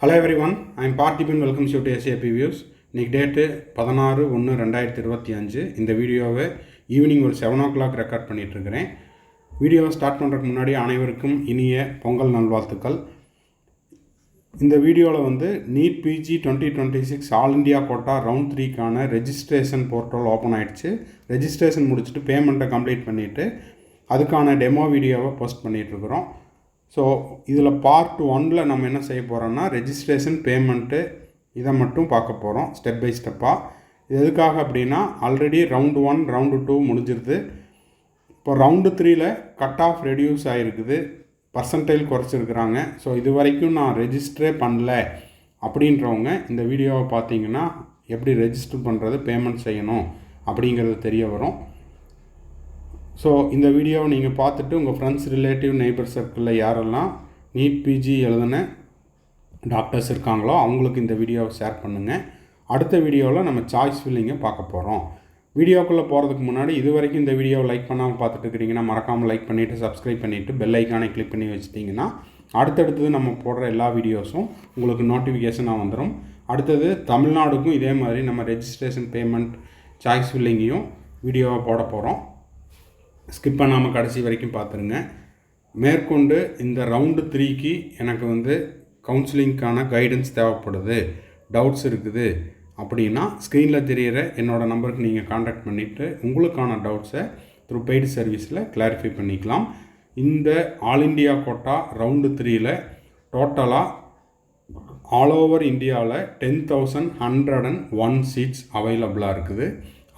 Hello everyone, I am Parthiban. Welcome you to SAP Views. இன்னைக்கு date 16/1/2025. இந்த வீடியோவை evening ஒரு 7 o'clock ரெக்கார்ட் பண்ணிகிட்ருக்கிறேன். வீடியோவை ஸ்டார்ட் பண்ணுறதுக்கு முன்னாடி அனைவருக்கும் இனிய பொங்கல் நல்வாழ்த்துக்கள். இந்த வீடியோவில் NEET PG 2026 all India quota round 3க்கான ரெஜிஸ்ட்ரேஷன் போர்ட்டல் ஓப்பன் ஆகிடுச்சு. ரெஜிஸ்ட்ரேஷன் முடிச்சுட்டு பேமெண்ட்டை கம்ப்ளீட் பண்ணிவிட்டு அதுக்கான டெமோ வீடியோவை போஸ்ட் பண்ணிகிட்ருக்குறோம். ஸோ இதில் பார்ட் 1ல் நம்ம என்ன செய்ய போகிறோம்னா ரெஜிஸ்ட்ரேஷன் பேமெண்ட்டு இதை மட்டும் பார்க்க போகிறோம் ஸ்டெப் பை ஸ்டெப்பாக. இது எதுக்காக அப்படின்னா ஆல்ரெடி ரவுண்டு 1 ரவுண்டு 2 முடிஞ்சிருது. இப்போ ரவுண்டு 3ல் கட் ஆஃப் ரெடியூஸ் ஆகிருக்குது, பர்சன்டைல் குறைச்சிருக்கிறாங்க. ஸோ இது வரைக்கும் நான் ரெஜிஸ்டரே பண்ணல அப்படின்றவங்க இந்த வீடியோவை பார்த்தீங்கன்னா எப்படி ரெஜிஸ்டர் பண்ணுறது, பேமெண்ட் செய்யணும் அப்படிங்கிறது தெரிய வரும். ஸோ இந்த வீடியோவை நீங்கள் பார்த்துட்டு உங்கள் ஃப்ரெண்ட்ஸ், ரிலேட்டிவ், நெய்பர் சர்க்கிளில் யாரெல்லாம் நீட் பிஜி எழுதின டாக்டர்ஸ் இருக்காங்களோ அவங்களுக்கு இந்த வீடியோவை ஷேர் பண்ணுங்கள். அடுத்த வீடியோவில் நம்ம சாய்ஸ் ஃபில்லிங்கை பார்க்க போகிறோம். வீடியோக்குள்ளே போகிறதுக்கு முன்னாடி இது வரைக்கும் இந்த வீடியோவை லைக் பண்ணாமல் பார்த்துட்டு இருக்கிறீங்கன்னா மறக்காமல் லைக் பண்ணிவிட்டு சப்ஸ்கிரைப் பண்ணிவிட்டு பெல் ஐக்கானை கிளிக் பண்ணி வச்சிட்டிங்கன்னா அடுத்தடுத்தது நம்ம போடுற எல்லா வீடியோஸும் உங்களுக்கு நோட்டிஃபிகேஷனாக வந்துடும். அடுத்தது தமிழ்நாடுக்கும் இதே மாதிரி நம்ம ரெஜிஸ்ட்ரேஷன் பேமெண்ட் சாய்ஸ் ஃபில்லிங்கையும் வீடியோவை போட போகிறோம். ஸ்கிப் பண்ணாமல் கடைசி வரைக்கும் பார்த்துருங்க. மேற்கொண்டு இந்த ரவுண்டு 3க்கு எனக்கு கவுன்சிலிங்க்கான கைடன்ஸ் தேவைப்படுது, டவுட்ஸ் இருக்குது அப்படின்னா ஸ்க்ரீனில் தெரிகிற என்னோடய நம்பருக்கு நீங்கள் காண்டாக்ட் பண்ணிவிட்டு உங்களுக்கான டவுட்ஸை த்ரூ பெய்டு சர்வீஸில் கிளாரிஃபை பண்ணிக்கலாம். இந்த ஆல் இண்டியா கோட்டா ரவுண்டு 3ல் டோட்டலாக ஆல் ஓவர் இந்தியாவில் 10,101 சீட்ஸ் அவைலபிளாக இருக்குது.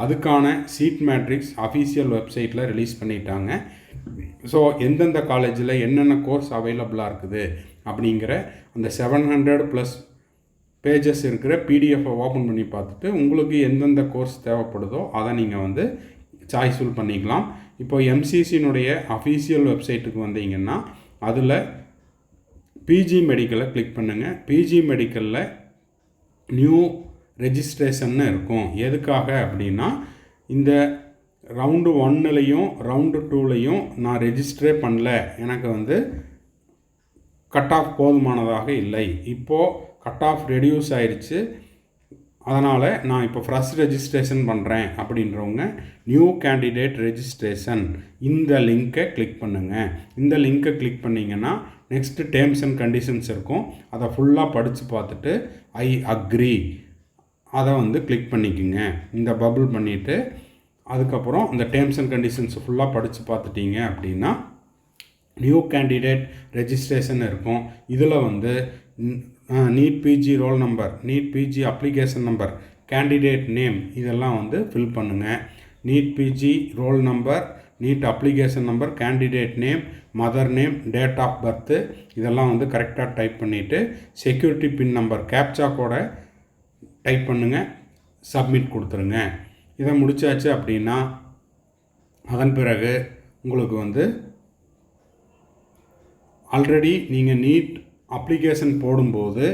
அதுக்கான சீட் மேட்ரிக்ஸ் அஃபீஷியல் வெப்சைட்டில் ரிலீஸ் பண்ணிட்டாங்க. ஸோ எந்தெந்த காலேஜில் என்னென்ன கோர்ஸ் அவைலபிளாக இருக்குது அப்படிங்கிற அந்த 700+ பேஜஸ் இருக்கிற பிடிஎஃப்பை ஓப்பன் பண்ணி பார்த்துட்டு உங்களுக்கு எந்தெந்த கோர்ஸ் தேவைப்படுதோ அதை நீங்கள் சாய்ஸ் ஃபில் பண்ணிக்கலாம். இப்போ எம்சிசினுடைய அஃபீஷியல் வெப்சைட்டுக்கு வந்தீங்கன்னா அதில் பிஜி மெடிக்கலை கிளிக் பண்ணுங்கள். பிஜி மெடிக்கலில் நியூ ரெஜிஸ்ட்ரேஷன்னு இருக்கும். எதுக்காக அப்படின்னா இந்த ரவுண்டு 1லையும் ரவுண்டு 2லையும் நான் ரெஜிஸ்டரே பண்ணல, எனக்கு கட் ஆஃப் போதுமானதாக இல்லை. இப்போது கட் ஆஃப் ரெடியூஸ் ஆயிடுச்சு, அதனால் நான் இப்போ ஃப்ரெஷ் ரெஜிஸ்ட்ரேஷன் பண்ணுறேன் அப்படின்றவங்க நியூ கேண்டிடேட் ரெஜிஸ்ட்ரேஷன் இந்த லிங்க்கை கிளிக் பண்ணுங்கள். இந்த லிங்க்கை கிளிக் பண்ணிங்கன்னா நெக்ஸ்ட்டு டேர்ம்ஸ் அண்ட் கண்டிஷன்ஸ் இருக்கும். அதை ஃபுல்லாக படித்து பார்த்துட்டு ஐ அக்ரி அதை கிளிக் பண்ணிக்கோங்க. இந்த பபுள் பண்ணிவிட்டு அதுக்கப்புறம் இந்த டேர்ம்ஸ் அண்ட் கண்டிஷன்ஸ் ஃபுல்லாக படித்து பார்த்துட்டீங்க அப்படின்னா நியூ கேண்டிடேட் ரெஜிஸ்ட்ரேஷன் இருக்கும். இதில் NEET PG roll number, NEET PG application number, candidate name இதெல்லாம் ஃபில் பண்ணுங்கள். NEET PG roll number, NEET application number, candidate name, mother name, date of birth இதெல்லாம் கரெக்டாக டைப் பண்ணிவிட்டு செக்யூரிட்டி பின் நம்பர் கேப்சா கோடை type பண்ணுங்கள், submit கொடுத்துருங்க. இதை முடித்தாச்சு அப்படின்னா அதன் பிறகு உங்களுக்கு ஆல்ரெடி நீங்கள் நீட் அப்ளிகேஷன் போடும்போது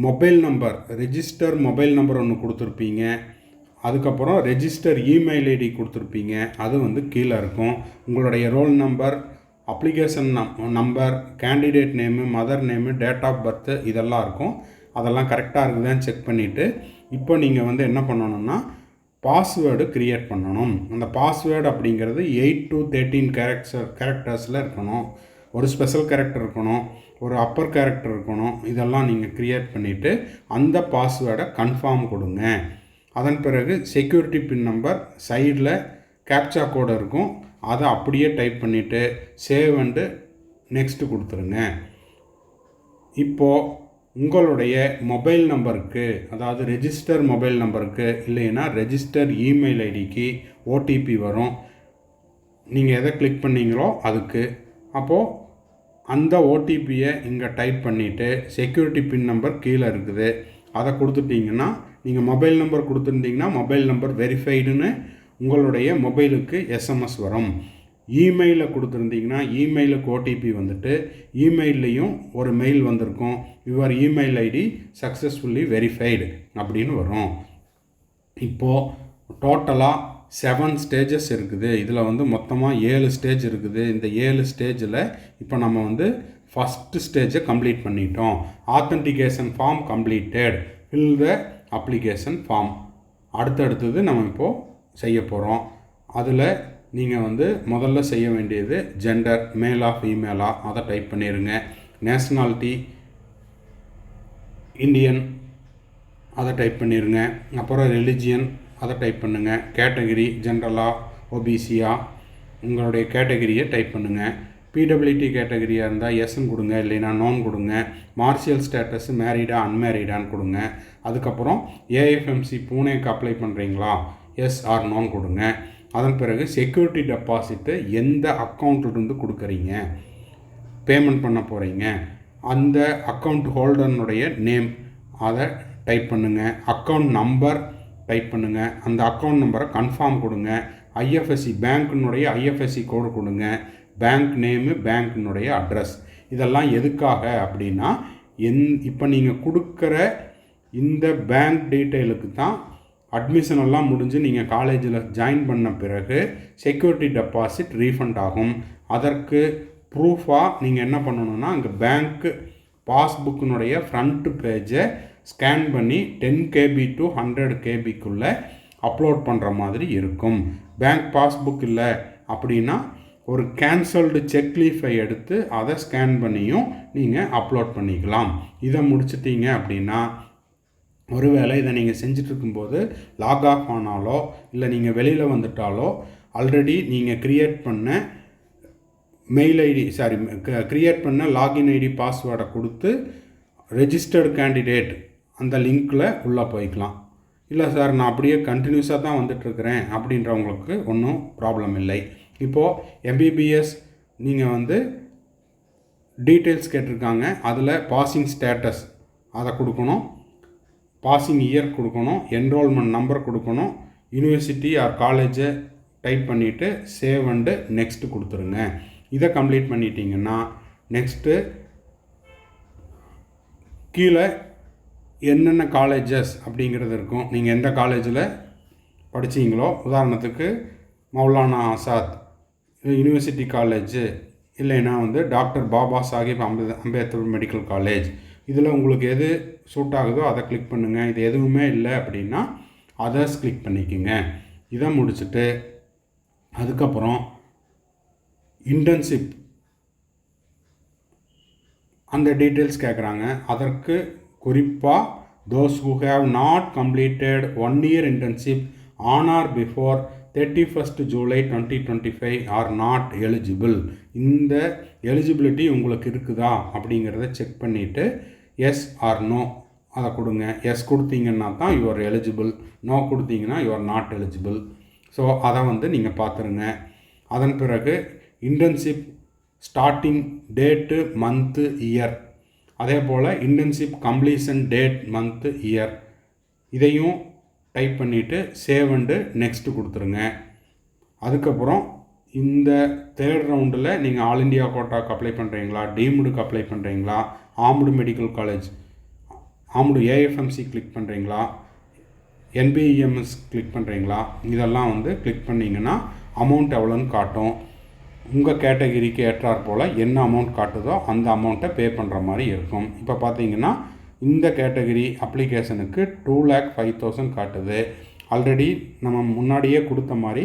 mobile number, register mobile number ஒன்று கொடுத்துருப்பீங்க. அதுக்கப்புறம் ரெஜிஸ்டர் இமெயில் ஐடி கொடுத்துருப்பீங்க. அது கீழே இருக்கும். உங்களுடைய roll number, application number, candidate name, mother name, date of birth இதெல்லாம் இருக்கும். அதெல்லாம் கரெக்டாக இருக்குதான்னு செக் பண்ணிவிட்டு இப்போ நீங்கள் என்ன பண்ணணும்னா பாஸ்வேர்டு க்ரியேட் பண்ணணும். அந்த பாஸ்வேர்டு அப்படிங்கிறது 8 to 13 கேரக்டர்ஸில் இருக்கணும். ஒரு ஸ்பெஷல் கேரக்டர் இருக்கணும், ஒரு அப்பர் கேரக்டர் இருக்கணும். இதெல்லாம் நீங்கள் க்ரியேட் பண்ணிவிட்டு அந்த பாஸ்வேர்டை கன்ஃபார்ம் கொடுங்க. அதன் பிறகு செக்யூரிட்டி பின் நம்பர் சைடில் கேப்சா கோடு இருக்கும், அதை அப்படியே டைப் பண்ணிவிட்டு சேவ் அண்டு நெக்ஸ்ட்டு கொடுத்துருங்க. இப்போது உங்களுடைய மொபைல் நம்பருக்கு, அதாவது ரெஜிஸ்டர் மொபைல் நம்பருக்கு இல்லைன்னா ரெஜிஸ்டர் இமெயில் ஐடிக்கு ஓடிபி வரும். நீங்கள் எதை கிளிக் பண்ணீங்களோ அதுக்கு. அப்போது அந்த ஓடிபியை இங்கே டைப் பண்ணிவிட்டு செக்யூரிட்டி பின் நம்பர் கீழே இருக்குது, அதை கொடுத்துட்டிங்கன்னா நீங்கள் மொபைல் நம்பர் கொடுத்துருந்தீங்கன்னா மொபைல் நம்பர் வெரிஃபைடுன்னு உங்களுடைய மொபைலுக்கு எஸ்எம்எஸ் வரும். இமெயிலில் கொடுத்துருந்தீங்கன்னா இமெயிலுக்கு ஓடிபி இமெயில்லையும் ஒரு மெயில் வந்திருக்கும், your email ID successfully verified அப்படின்னு வரும். இப்போது டோட்டலாக 7 ஸ்டேஜஸ் இருக்குது. இதில் மொத்தமாக 7 ஸ்டேஜ் இருக்குது. இந்த 7 ஸ்டேஜில் இப்போ நம்ம ஃபஸ்ட்டு ஸ்டேஜை கம்ப்ளீட் பண்ணிட்டோம். Authentication form completed, fill the application form. அடுத்தடுத்தது நம்ம இப்போது செய்ய போகிறோம். அதில் நீங்கள் வந்து முதல்ல செய்ய வேண்டியது ஜெண்டர், மேலா ஃபீமேலா அதை டைப் பண்ணிடுங்க. நேஷ்னாலிட்டி இந்தியன் அதை டைப் பண்ணிடுங்க. அப்புறம் ரிலிஜியன் அதை டைப் பண்ணுங்கள். கேட்டகிரி ஜென்ரலா ஓபிசியா உங்களுடைய கேட்டகிரியை டைப் பண்ணுங்கள். பிடபிள்யூடி கேட்டகிரியாக இருந்தால் எஸ்ன்னு கொடுங்க, இல்லைன்னா நோன் கொடுங்க. மார்ஷியல் ஸ்டேட்டஸ் மேரீடா அன்மேரீடான்னு கொடுங்க. அதுக்கப்புறம் ஏஎஃப்எம்சி பூனேக்கு அப்ளை பண்ணுறீங்களா, எஸ் ஆர் நோன் கொடுங்க. அதன் பிறகு செக்யூரிட்டி டெபாசிட்டு எந்த அக்கௌண்ட்லேருந்து கொடுக்குறீங்க, பேமெண்ட் பண்ண போகிறீங்க, அந்த அக்கௌண்ட் ஹோல்டர்னுடைய நேம் அதை டைப் பண்ணுங்கள். அக்கௌண்ட் நம்பர் டைப் பண்ணுங்கள். அந்த அக்கௌண்ட் நம்பரை கன்ஃபார்ம் கொடுங்க. ஐஎஃப்எஸ்சி பேங்க்கினுடைய ஐஎஃப்எஸ்சி கோடு கொடுங்க. பேங்க் நேமு, பேங்க்கினுடைய அட்ரஸ். இதெல்லாம் எதுக்காக அப்படின்னா இப்போ நீங்கள் கொடுக்குற இந்த பேங்க் டீட்டெயிலுக்கு தான் அட்மிஷன் எல்லாம் முடிஞ்சு நீங்கள் காலேஜில் ஜாயின் பண்ண பிறகு செக்யூரிட்டி டெபாசிட் ரீஃபண்ட் ஆகும். அதற்கு ப்ரூஃபாக நீங்கள் என்ன பண்ணணுன்னா அங்கே பேங்க்கு பாஸ்புக்கினுடைய ஃப்ரண்ட் பேஜை ஸ்கேன் பண்ணி 10 KB to 100 KBக்குள்ளே அப்லோட் பண்ணுற மாதிரி இருக்கும். பேங்க் பாஸ்புக் இல்லை அப்படின்னா ஒரு கேன்சல்டு செக்லீஃபை எடுத்து அதை ஸ்கேன் பண்ணியும் நீங்கள் அப்லோட் பண்ணிக்கலாம். இதை முடிச்சிட்டிங்க அப்படின்னா ஒருவேளை இதை நீங்கள் செஞ்சிட்ருக்கும்போது லாக் ஆஃப் ஆனாலோ இல்லை நீங்கள் வெளியில் வந்துட்டாலோ ஆல்ரெடி நீங்கள் க்ரியேட் பண்ண க்ரியேட் பண்ண லாகின் ஐடி பாஸ்வேர்டை கொடுத்து ரெஜிஸ்டர்டு கேண்டிடேட் அந்த லிங்க்கில் உள்ளே போய்க்கலாம். இல்லை சார் நான் அப்படியே கண்டினியூஸாக தான் வந்துட்டுருக்கிறேன் அப்படின்றவங்களுக்கு ஒன்றும் ப்ராப்ளம் இல்லை. இப்போது எம்பிபிஎஸ் நீங்கள் வந்து டீட்டெயில்ஸ் கேட்டிருக்காங்க. அதில் பாசிங் ஸ்டேட்டஸ் அதை கொடுக்கணும், பாசிங் இயர் கொடுக்கணும், என்ரோல்மெண்ட் நம்பர் கொடுக்கணும், யூனிவர்சிட்டி ஆர் காலேஜை டைப் பண்ணிவிட்டு சேவ் அண்டு நெக்ஸ்ட்டு கொடுத்துருங்க. இதை கம்ப்ளீட் பண்ணிட்டீங்கன்னா நெக்ஸ்ட்டு கீழே என்னென்ன காலேஜஸ் அப்படிங்கிறது இருக்கும். நீங்கள் எந்த காலேஜில் படித்தீங்களோ, உதாரணத்துக்கு மௌலானா ஆசாத் யூனிவர்சிட்டி காலேஜு, இல்லைன்னா வந்து doctor Baba Sahib Ambedkar medical college, இதில் உங்களுக்கு எது சூட் ஆகுதோ அதை கிளிக் பண்ணுங்கள். இது எதுவுமே இல்லை அப்படின்னா அதர்ஸ் கிளிக் பண்ணிக்கோங்க. இதை முடிச்சுட்டு அதுக்கப்புறம் இன்டர்ன்ஷிப் அந்த டீட்டெயில்ஸ் கேட்குறாங்க. அதற்கு குறிப்பாக those who have not completed 1 year internship on or before 31st July 2025 are not eligible. இந்த எலிஜிபிலிட்டி உங்களுக்கு இருக்குதா அப்படிங்கிறத செக் பண்ணிவிட்டு எஸ் ஆர் நோ அதை கொடுங்க. எஸ் கொடுத்தீங்கன்னா தான் யூஆர் எலிஜிபிள், நோ கொடுத்தீங்கன்னா யூஆர் நாட் எலிஜிபிள். ஸோ அதை வந்து நீங்கள் பார்த்துருங்க. அதன் பிறகு internship starting date, month, year, அதே போல் internship completion date, month, year இதையும் டைப் பண்ணிவிட்டு சேவ் அண்டு நெக்ஸ்ட்டு கொடுத்துருங்க. அதுக்கப்புறம் இந்த தேர்ட் ரவுண்டில் நீங்கள் ஆல் இண்டியா கோட்டாக்கு அப்ளை பண்ணுறீங்களா, டீம்டுக்கு அப்ளை பண்ணுறீங்களா, armed medical college armed AFMC click பண்ணுறீங்களா, என்பிஇஎம்எஸ் கிளிக் பண்ணுறீங்களா, இதெல்லாம் வந்து கிளிக் பண்ணிங்கன்னா அமௌண்ட் எவ்வளோன்னு காட்டும். உங்கள் கேட்டகிரிக்கு ஏற்றார் போல் என்ன அமௌண்ட் காட்டுதோ அந்த அமௌண்ட்டை பே பண்ணுற மாதிரி இருக்கும். இப்போ பார்த்தீங்கன்னா இந்த கேட்டகிரி அப்ளிகேஷனுக்கு 2,05,000 காட்டுது. ஆல்ரெடி நம்ம முன்னாடியே கொடுத்த மாதிரி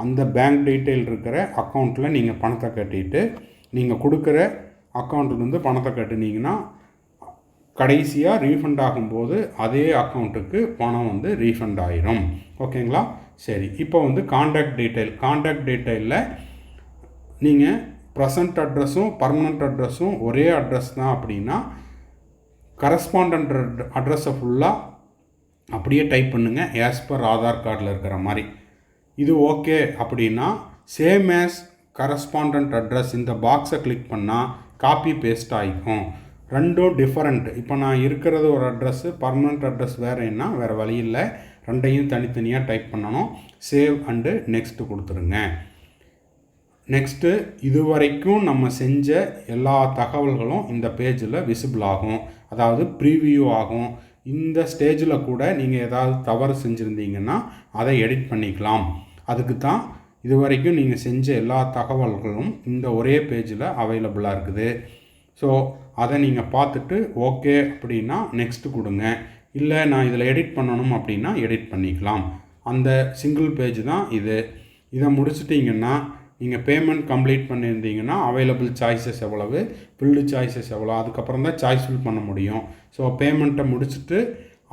அந்த பேங்க் டீட்டெயில் இருக்கிற அக்கௌண்ட்டில் நீங்கள் பணத்தை கட்டிட்டு நீங்கள் கொடுக்குற அக்கௌண்ட்லேருந்து பணத்தை கட்டினீங்கன்னா கடைசியாக ரீஃபண்ட் ஆகும்போது அதே அக்கௌண்ட்டுக்கு பணம் வந்து ரீஃபண்ட் ஆயிரும். ஓகேங்களா? சரி, இப்போ வந்து காண்டாக்ட் டீட்டெயிலில் நீங்கள் ப்ரெசன்ட் அட்ரஸும் பர்மனண்ட் அட்ரஸும் ஒரே அட்ரஸ் தான் அப்படின்னா கரஸ்பாண்டன்ட் அட்ரஸை ஃபுல்லாக அப்படியே டைப் பண்ணுங்கள் ஆஸ் பர் ஆதார் கார்டில் இருக்கிற மாதிரி. இது ஓகே அப்படின்னா சேம் ஆஸ் கரஸ்பாண்டன்ட் அட்ரஸ் இந்த பாக்ஸை கிளிக் பண்ணால் காப்பி பேஸ்ட் ஆகிக்கும். ரெண்டும் டிஃபரெண்ட். இப்போ நான் இருக்கிறது ஒரு அட்ரஸ்ஸு, பர்மனண்ட் அட்ரஸ் வேறுன்னா வேறு வழி இல்லை, ரெண்டையும் தனித்தனியாக டைப் பண்ணணும். சேவ் அண்டு நெக்ஸ்ட்டு கொடுத்துருங்க. நெக்ஸ்ட்டு இது வரைக்கும் நம்ம செஞ்ச எல்லா தகவல்களும் இந்த பேஜில் விசிபிள் ஆகும், அதாவது ப்ரீவியூ ஆகும். இந்த ஸ்டேஜில் கூட நீங்கள் ஏதாவது தவறு செஞ்சுருந்தீங்கன்னா அதை எடிட் பண்ணிக்கலாம். அதுக்கு தான் இது வரைக்கும் நீங்கள் செஞ்ச எல்லா தகவல்களும் இந்த ஒரே பேஜில் அவைலபிளாக இருக்குது. ஸோ அதை நீங்கள் பார்த்துட்டு ஓகே அப்படின்னா நெக்ஸ்ட்டு கொடுங்க. இல்லை நான் இதில் எடிட் பண்ணணும் அப்படின்னா எடிட் பண்ணிக்கலாம். அந்த சிங்கிள் பேஜ் தான் இது. இதை முடிச்சிட்டிங்கன்னா நீங்கள் பேமெண்ட் கம்ப்ளீட் பண்ணியிருந்தீங்கன்னா அவைலபிள் சாய்ஸஸ் எவ்வளவு, ஃபில்டு சாய்ஸஸ் எவ்வளோ, அதுக்கப்புறம் தான் சாய்ஸ் ஃபில் பண்ண முடியும். ஸோ பேமெண்ட்டை முடிச்சுட்டு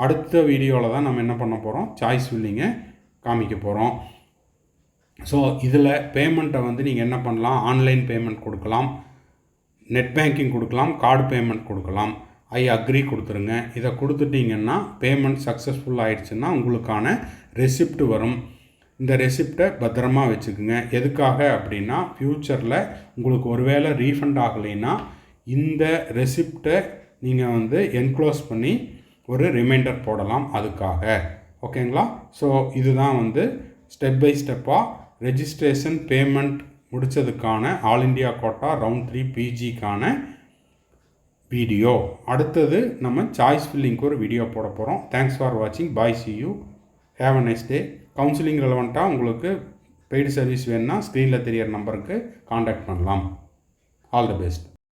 அடுத்த வீடியோவில் தான் நம்ம என்ன பண்ண போகிறோம், சாய்ஸ் ஃபில்லிங்கை காமிக்க போகிறோம். ஸோ இதில் பேமெண்ட்டை வந்து நீங்கள் என்ன பண்ணலாம், ஆன்லைன் பேமெண்ட் கொடுக்கலாம், நெட் பேங்கிங் கொடுக்கலாம், கார்டு பேமெண்ட் கொடுக்கலாம். ஐ அக்ரி கொடுத்துருங்க. இதை கொடுத்துட்டிங்கன்னா பேமெண்ட் சக்ஸஸ்ஃபுல் ஆகிடுச்சுன்னா உங்களுக்கான ரெசிப்ட் வரும். இந்த ரெசிப்டை பத்திரமா வச்சுக்குங்க. எதுக்காக அப்படின்னா ஃப்யூச்சரில் உங்களுக்கு ஒருவேளை ரீஃபண்ட் ஆகலைன்னா இந்த ரெசிப்டை நீங்கள் வந்து என்க்ளோஸ் பண்ணி ஒரு ரிமைண்டர் போடலாம் அதுக்காக. ஓகேங்களா? ஸோ இதுதான் வந்து ஸ்டெப் பை ஸ்டெப்பாக ரெஜிஸ்ட்ரேஷன் பேமெண்ட் முடித்ததுக்கான ஆல் இண்டியா கோட்டா ரவுண்ட் 3 பிஜிக்கான வீடியோ. அடுத்தது நம்ம சாய்ஸ் ஃபில்லிங்க்கு ஒரு வீடியோ போட போகிறோம். தேங்க்ஸ் ஃபார் வாட்சிங். Bye, see you, have a nice day. Counselling ரெலவெண்ட்டாக உங்களுக்கு பெய்டு சர்வீஸ் வேணுன்னா ஸ்க்ரீனில் தெரியிற நம்பருக்கு காண்டாக்ட் பண்ணலாம். All the best.